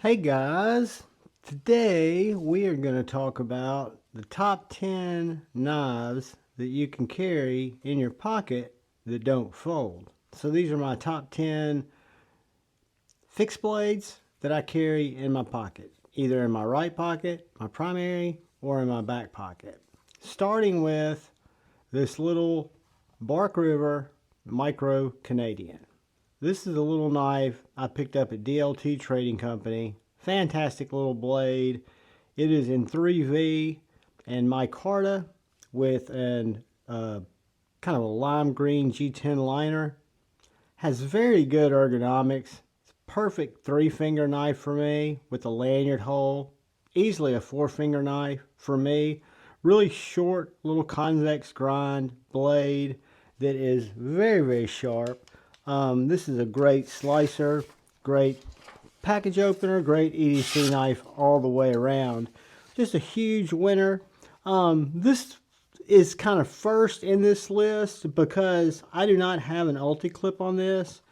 Hey guys, today we are going to talk about the top 10 knives that you can carry in your pocket that don't fold. So these are my top 10 fixed blades that I carry in my pocket, either in my right pocket, my primary, or in my back pocket. Starting with this little Boker Micro Canadian. This is a little knife I picked up at DLT Trading Company. Fantastic little blade. It is in 3V and micarta with an kind of a lime green G10 liner. Has very good ergonomics. It's a perfect 3-finger knife for me with a lanyard hole. Easily a 4-finger knife for me. Really short little convex grind blade that is very, very sharp. This is a great slicer, great package opener, great EDC knife all the way around. Just a huge winner. This is kind of first in this list because I do not have an ulti-clip on this.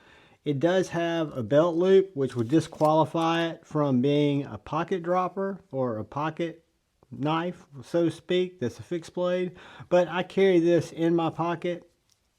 It does have a belt loop, which would disqualify it from being a pocket dropper or a pocket knife, so to speak. That's a fixed blade. But I carry this in my pocket,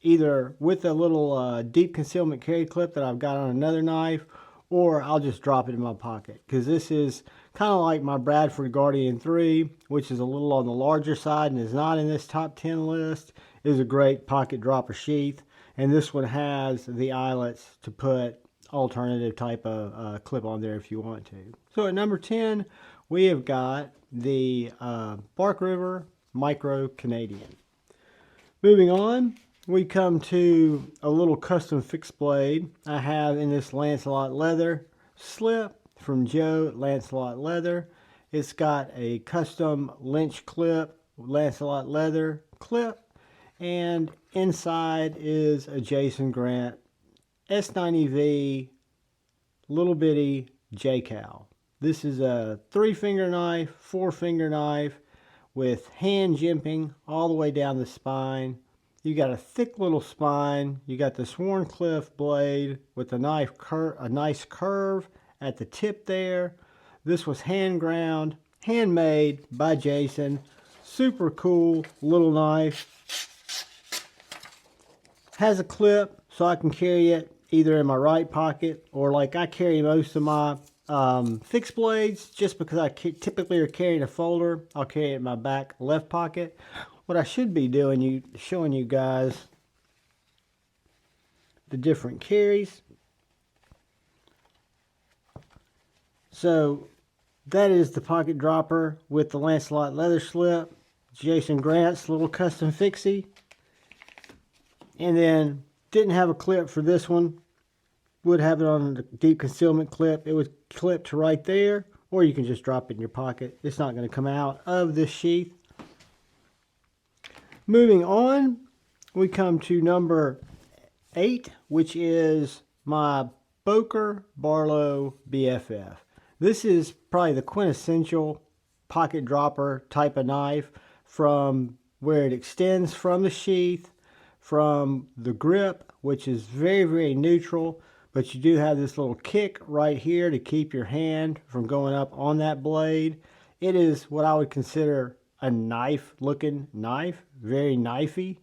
either with a little deep concealment carry clip that I've got on another knife, or I'll just drop it in my pocket, because this is kind of like my Bradford Guardian 3, which is a little on the larger side and is not in this top 10 list. It is a great pocket dropper sheath, and this one has the eyelets to put alternative type of clip on there if you want to. So at number 10, we have got the Boker Micro Canadian. Moving on, we come to a little custom fixed blade I have in this Lancelot leather slip from Joe at Lancelot Leather. It's got a custom Lynch clip, Lancelot leather clip, and inside is a Jason Grant S90V little bitty JKal. This is a 3-finger knife, 4-finger knife with hand jimping all the way down the spine. You got a thick little spine. You got the Swarncliffe blade with a nice curve at the tip there. This was hand ground, handmade by Jason. Super cool little knife. Has a clip so I can carry it either in my right pocket, or like I carry most of my fixed blades, just because I typically are carrying a folder, I'll carry it in my back left pocket. What I should be doing, showing you guys the different carries. So that is the pocket dropper with the Lancelot leather slip, Jason Grant's little custom fixie. And then didn't have a clip for this one. Would have it on the deep concealment clip. It was clipped right there, or you can just drop it in your pocket. It's not going to come out of this sheath. Moving on, we come to number 8, which is my Boker Barlow BFF. This is probably the quintessential pocket dropper type of knife, from where it extends from the sheath, from the grip, which is very, very neutral, but you do have this little kick right here to keep your hand from going up on that blade. It is what I would consider a knife looking knife, very knifey,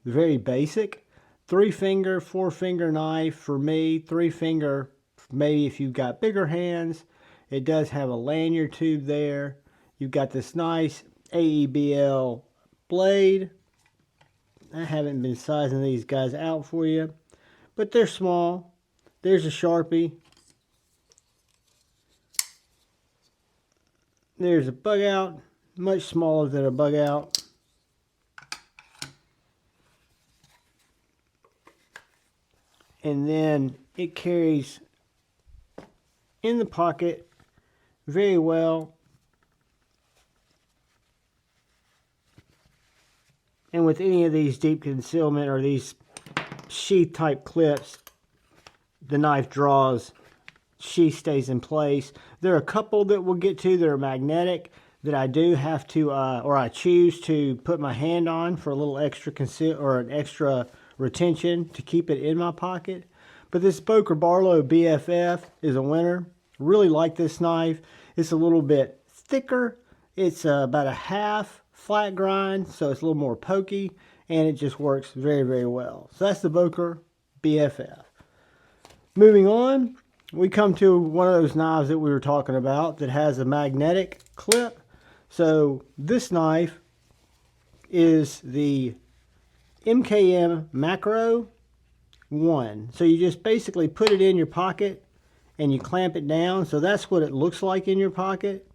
very basic. 3-finger, 4-finger knife for me. 3-finger maybe if you've got bigger hands. It does have a lanyard tube there. You've got this nice AEBL blade. I haven't been sizing these guys out for you, but they're small. There's a Sharpie. There's a bug out, much smaller than a bug out. And then it carries in the pocket very well. And with any of these deep concealment or these sheath type clips, the knife draws, sheath stays in place. There are a couple that we'll get to that are magnetic that I do have to, or I choose to put my hand on for a little extra conceal or an extra retention to keep it in my pocket. But this Boker Barlow BFF is a winner. Really like this knife. It's a little bit thicker. It's about a half flat grind, so it's a little more pokey, and it just works very, very well. So that's the Boker BFF. Moving on, we come to one of those knives that we were talking about that has a magnetic clip. So this knife is the MKM Makro 1. So you just basically put it in your pocket and you clamp it down. So that's what it looks like in your pocket.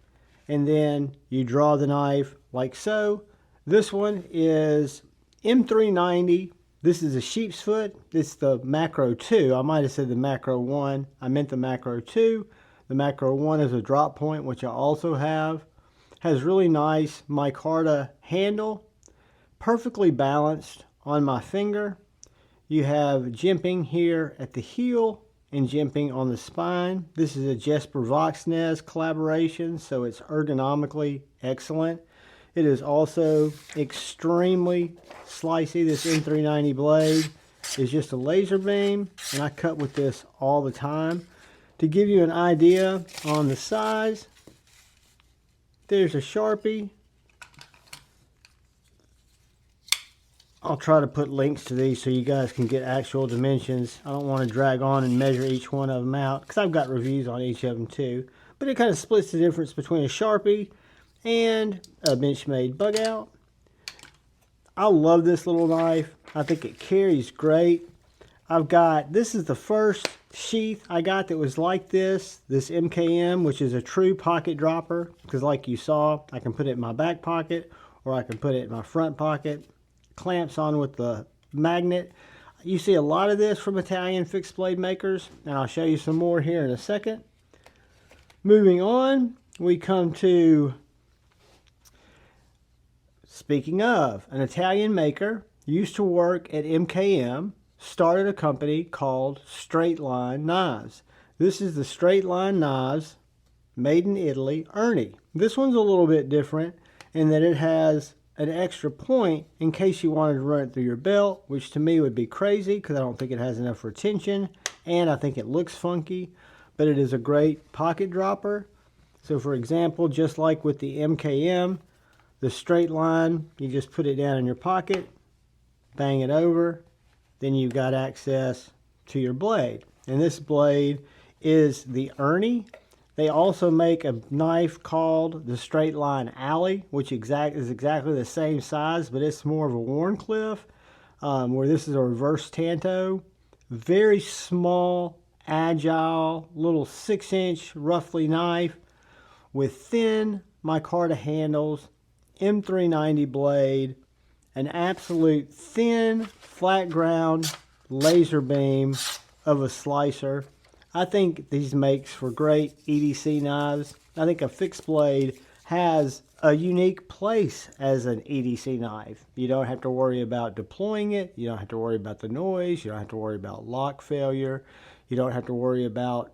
And then you draw the knife like so. This one is M390. This is a sheep's foot. It's the Makro 2. I might have said the Makro 1. I meant the Makro 2. The Makro 1 is a drop point, which I also have. Has really nice micarta handle. Perfectly balanced on my finger. You have jimping here at the heel and jimping on the spine. This is a Jesper Voxnez collaboration, so it's ergonomically excellent. It is also extremely slicey. This M390 blade is just a laser beam, and I cut with this all the time. To give you an idea on the size, there's a Sharpie. I'll try to put links to these so you guys can get actual dimensions. I don't want to drag on and measure each one of them out because I've got reviews on each of them too. But it kind of splits the difference between a Sharpie and a Benchmade bug out. I love this little knife. I think it carries great. This is the first sheath I got that was like this MKM, which is a true pocket dropper. Because like you saw, I can put it in my back pocket or I can put it in my front pocket. Clamps on with the magnet. You see a lot of this from Italian fixed blade makers, and I'll show you some more here in a second. Moving on, we come to, speaking of, an Italian maker, used to work at MKM, started a company called StraightLine Knives. This is the StraightLine Knives made in Italy Erny. This one's a little bit different in that it has an extra point in case you wanted to run it through your belt, which to me would be crazy because I don't think it has enough retention and I think it looks funky, but it is a great pocket dropper. So for example, just like with the MKM, the StraightLine, you just put it down in your pocket, bang it over, then you've got access to your blade. And this blade is the Erny. They also make a knife called the StraightLine Alley, which is exactly the same size, but it's more of a Wharncliffe, where this is a reverse tanto. Very small, agile, little 6-inch roughly knife with thin micarta handles, M390 blade, an absolute thin, flat ground laser beam of a slicer. I think these makes for great EDC knives. I think a fixed blade has a unique place as an EDC knife. You don't have to worry about deploying it. You don't have to worry about the noise. You don't have to worry about lock failure. You don't have to worry about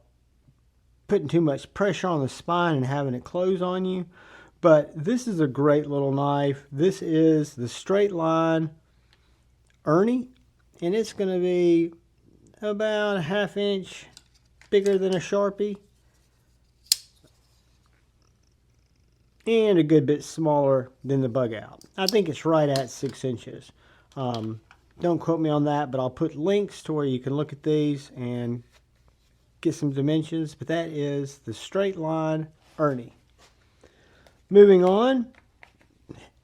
putting too much pressure on the spine and having it close on you. But this is a great little knife. This is the StraightLine Erny, and it's going to be about a 1/2 inch bigger than a Sharpie and a good bit smaller than the bug out. I think it's right at 6 inches. Don't quote me on that, but I'll put links to where you can look at these and get some dimensions. But that is the StraightLine Erny. Moving on,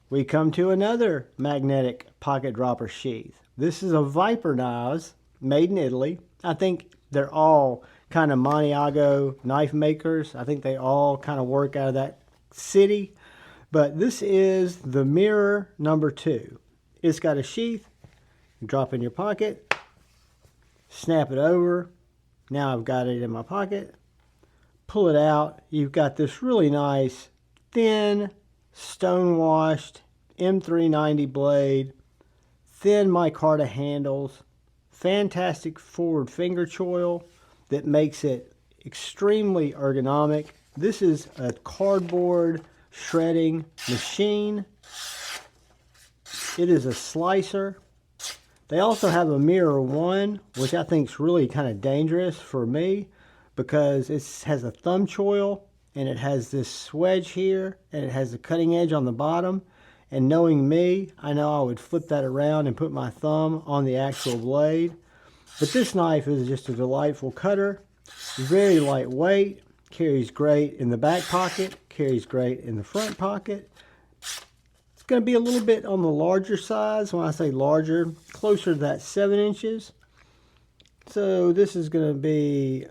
we come to another magnetic pocket dropper sheath. This is a Viper knives made in Italy. I think they're all kind of Maniago knife makers. I think they all kind of work out of that city. But this is the Mirror number 2. It's got a sheath. You drop in your pocket. Snap it over. Now I've got it in my pocket. Pull it out. You've got this really nice, thin, stone-washed M390 blade. Thin micarta handles. Fantastic forward finger choil that makes it extremely ergonomic. This is a cardboard shredding machine. It is a slicer. They also have a Mirror 1, which I think is really kind of dangerous for me. because it has a thumb choil and it has this wedge here and it has a cutting edge on the bottom. And knowing me, I know I would flip that around and put my thumb on the actual blade. But this knife is just a delightful cutter, very lightweight, carries great in the back pocket, carries great in the front pocket. It's going to be a little bit on the larger size. When I say larger, closer to that 7 inches. So this is going to be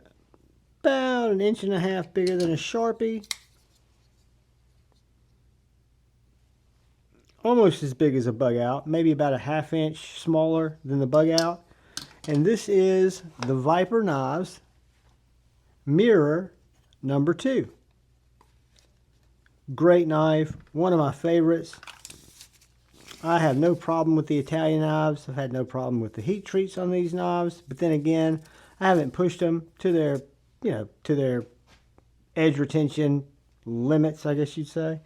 about 1.5 inches bigger than a Sharpie. Almost as big as a bug out, maybe about 1/2 inch smaller than the bug out. And this is the Viper Knives Mirror number 2. Great knife, one of my favorites. I have no problem with the Italian knives. I've had no problem with the heat treats on these knives. But then again, I haven't pushed them to their, to their edge retention limits, I guess you'd say.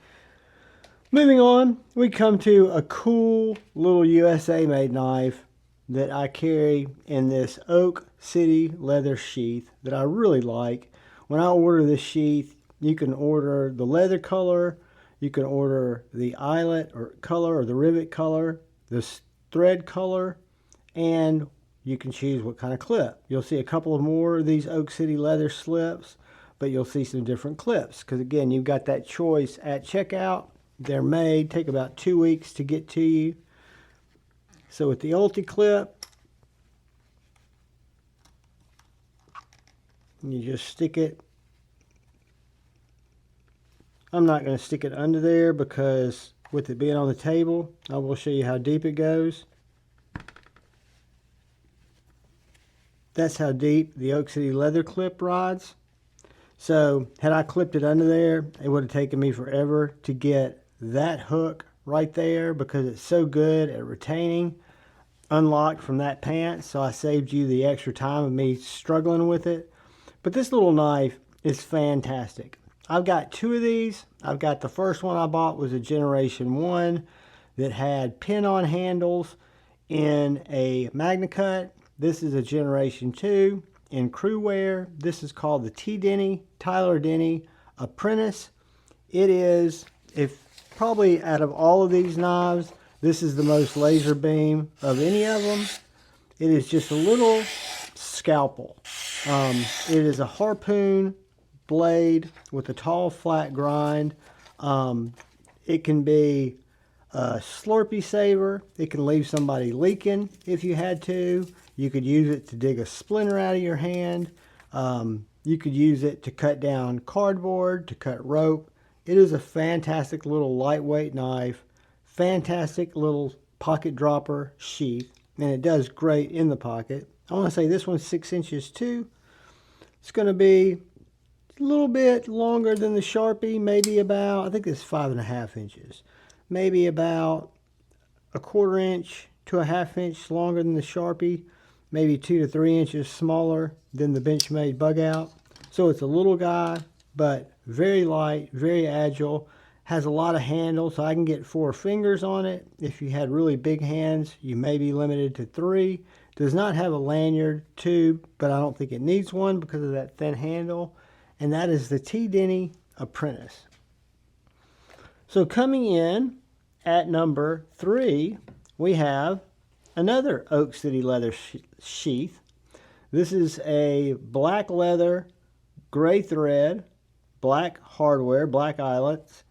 Moving on, we come to a cool little USA made knife that I carry in this Oak City leather sheath that I really like. When I order this sheath, you can order the leather color, you can order the eyelet or color or the rivet color, the thread color, and you can choose what kind of clip. You'll see a couple of more of these Oak City leather slips, but you'll see some different clips because again, you've got that choice at checkout. They're made, take about 2 weeks to get to you. So with the ulti clip, you just stick it. I'm not going to stick it under there because with it being on the table, I will show you how deep it goes. That's how deep the Oak City leather clip rides. So had I clipped it under there, it would have taken me forever to get that hook right there because it's so good at retaining unlocked from that pant. So I saved you the extra time of me struggling with it. But this little knife is fantastic. I've got 2 of these. I've got the first one I bought was a Generation 1 that had pin-on handles in a Magna Cut. This is a Generation 2 in crew wear. This is called the T.Denney Apprentice. It is, probably out of all of these knives, this is the most laser beam of any of them. It is just a little scalpel. It is a harpoon blade with a tall flat grind. It can be a Slurpee saver. It can leave somebody leaking if you had to. You could use it to dig a splinter out of your hand. You could use it to cut down cardboard, to cut rope. It is a fantastic little lightweight knife, fantastic little pocket dropper sheath, and it does great in the pocket. I want to say this one's 6 inches too. It's going to be a little bit longer than the Sharpie, maybe about, I think it's 5.5 inches. Maybe about 1/4 inch to 1/2 inch longer than the Sharpie, maybe 2 to 3 inches smaller than the Benchmade bug out. So it's a little guy, but very light, very agile, has a lot of handles, so I can get 4 fingers on it. If you had really big hands, you may be limited to 3. Does not have a lanyard tube, but I don't think it needs one because of that thin handle. And that is the T.Denney Apprentice. So coming in at number 3, we have another Oak City leather sheath. This is a black leather, gray thread, black hardware, black eyelets,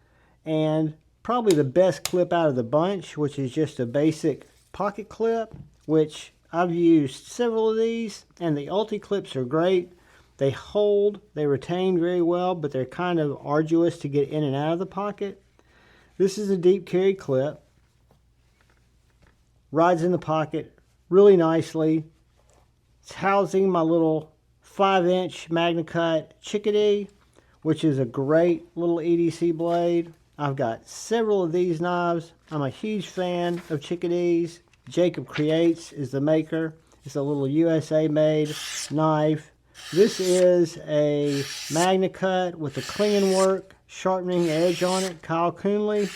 and probably the best clip out of the bunch, which is just a basic pocket clip, which I've used several of these, and the ulti clips are great. They hold, they retain very well, but they're kind of arduous to get in and out of the pocket. This is a deep carry clip. Rides in the pocket really nicely. It's housing my little 5-inch Magna Cut Chikadee, which is a great little EDC blade. I've got several of these knives. I'm a huge fan of Chikadees. Jakeb Creates is the maker. It's a little USA made knife. This is a Magna Cut with a clinging work, sharpening edge on it, Kyle Coonley,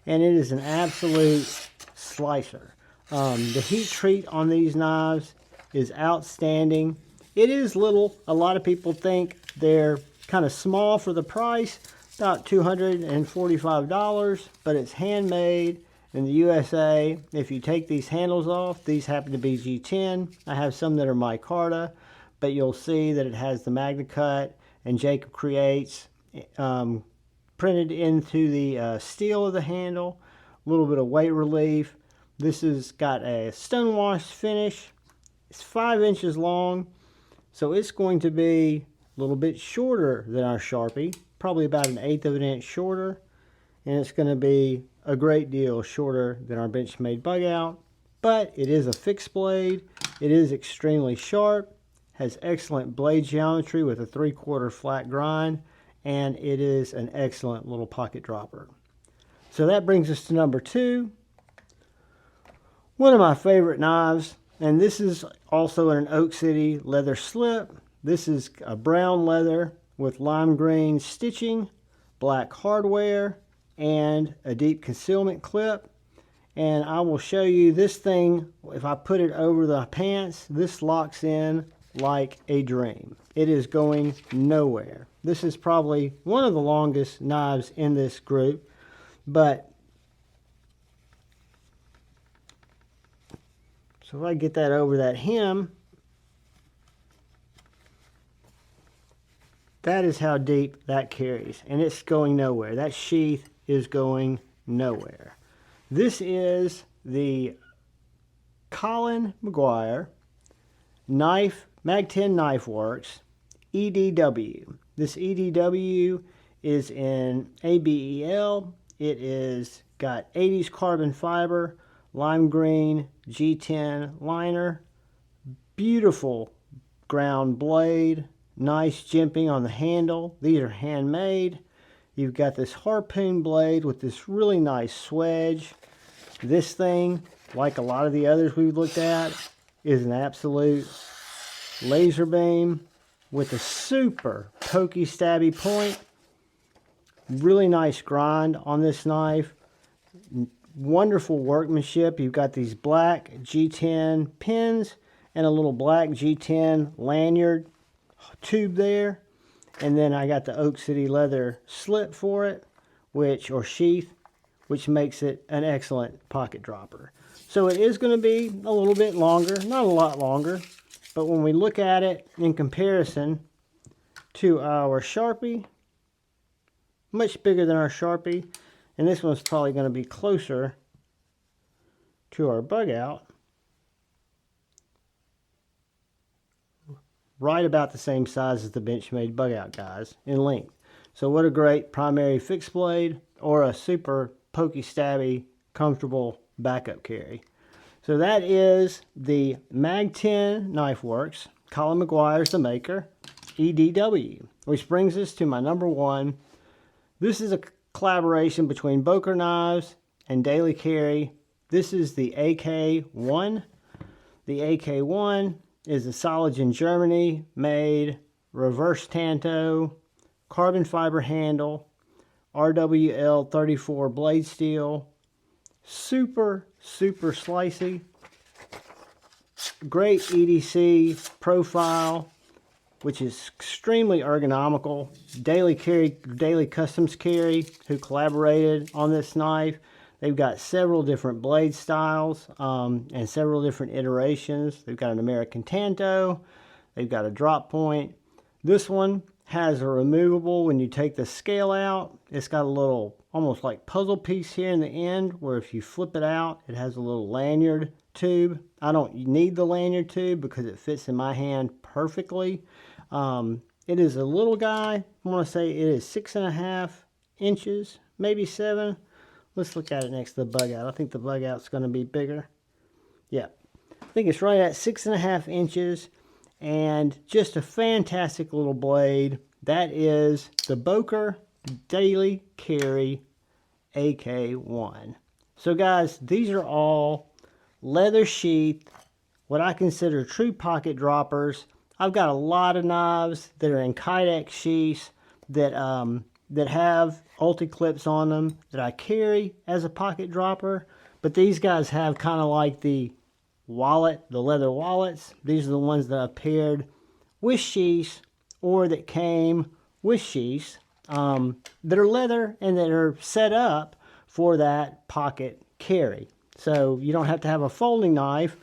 and it is an absolute slicer. The heat treat on these knives is outstanding. It is little. A lot of people think they're kind of small for the price, about $245, but it's handmade in the USA. If you take these handles off, these happen to be G10. I have some that are micarta, but you'll see that it has the Magna cut and Jakeb creates printed into the steel of the handle. A little bit of weight relief. This has got a stonewash finish. It's 5 inches long, so it's going to be a little bit shorter than our Sharpie, probably about 1/8 of an inch shorter, and it's going to be a great deal shorter than our Benchmade bug out. But it is a fixed blade. It is extremely sharp, has excellent blade geometry with a 3/4 flat grind, and it is an excellent little pocket dropper. So that brings us to number 2. One of my favorite knives, and this is also in an Oak City leather slip. This is a brown leather with lime green stitching, black hardware, and a deep concealment clip. And I will show you this thing. If I put it over the pants, this locks in like a dream. It is going nowhere. This is probably one of the longest knives in this group, but so if I get that over that hem, that is how deep that carries, and it's going nowhere. That sheath is going nowhere. This is the Colin McGuire Mag10 Knifeworks EDW. This EDW is in ABEL. It is got 80s carbon fiber, lime green G10 liner, beautiful ground blade, nice jimping on the handle. These are handmade. You've got this harpoon blade with this really nice swedge. This thing, like a lot of the others we've looked at, is an absolute laser beam with a super pokey stabby point. Really nice grind on this knife. Wonderful workmanship. You've got these black G10 pins and a little black G10 lanyard tube there. And then I got the Oak City leather slip for it, or sheath, which makes it an excellent pocket dropper. So it is going to be a little bit longer, not a lot longer, but when we look at it in comparison to our Sharpie, much bigger than our Sharpie, and this one's probably going to be closer to our bug out. Right about the same size as the Benchmade bug out, guys, in length. So what a great primary fixed blade, or a super pokey stabby comfortable backup carry. So that is the Mag10 Knifeworks, Colin McGuire's the maker, EDW, which brings us to my number 1. This is a collaboration between Boker Knives and Daily Carry. This is the AK1. The AK1 is a Soligen Germany made reverse tanto, carbon fiber handle, RWL 34 blade steel, super slicey, great EDC profile, which is extremely ergonomical. Daily Customs Carry, who collaborated on this knife. They've got several different blade styles and several different iterations. They've got an American Tanto. They've got a drop point. This one has a removable, when you take the scale out, it's got a little almost like puzzle piece here in the end, where if you flip it out, it has a little lanyard tube. I don't need the lanyard tube because it fits in my hand perfectly. It is a little guy. I want to say it is 6.5 inches, maybe 7. Let's look at it next to the bug out. I think the bug out's going to be bigger. Yeah, I think it's right at 6.5 inches, and just a fantastic little blade. That is the Boker Daily Carry AK1. So guys, these are all leather sheath, what I consider true pocket droppers. I've got a lot of knives that are in Kydex sheaths that have ulti-clips on them that I carry as a pocket dropper, but these guys have kind of like the wallet, the leather wallets. These are the ones that I've paired with sheaths or that came with sheaths that are leather and that are set up for that pocket carry. So you don't have to have a folding knife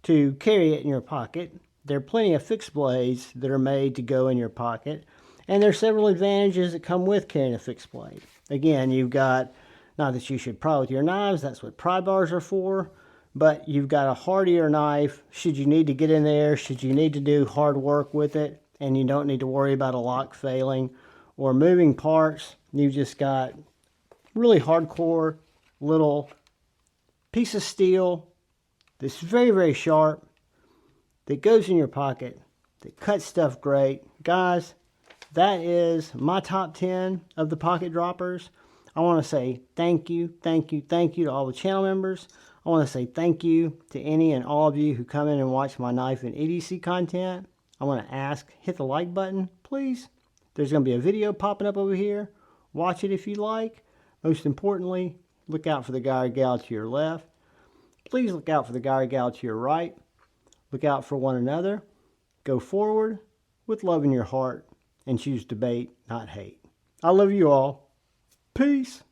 to carry it in your pocket. There are plenty of fixed blades that are made to go in your pocket. And there's several advantages that come with carrying a fixed blade. Again, you've got, not that you should pry with your knives, that's what pry bars are for, but you've got a hardier knife should you need to get in there, should you need to do hard work with it, and you don't need to worry about a lock failing or moving parts. You've just got really hardcore little piece of steel that's very, very sharp, that goes in your pocket, that cuts stuff great. Guys, that is my top 10 of the pocket droppers. I want to say thank you to all the channel members. I want to say thank you to any and all of you who come in and watch my knife and EDC content. I want to ask, hit the like button, please. There's going to be a video popping up over here. Watch it if you like. Most importantly, look out for the guy or gal to your left. Please look out for the guy or gal to your right. Look out for one another. Go forward with love in your heart and choose debate, not hate. I love you all. Peace.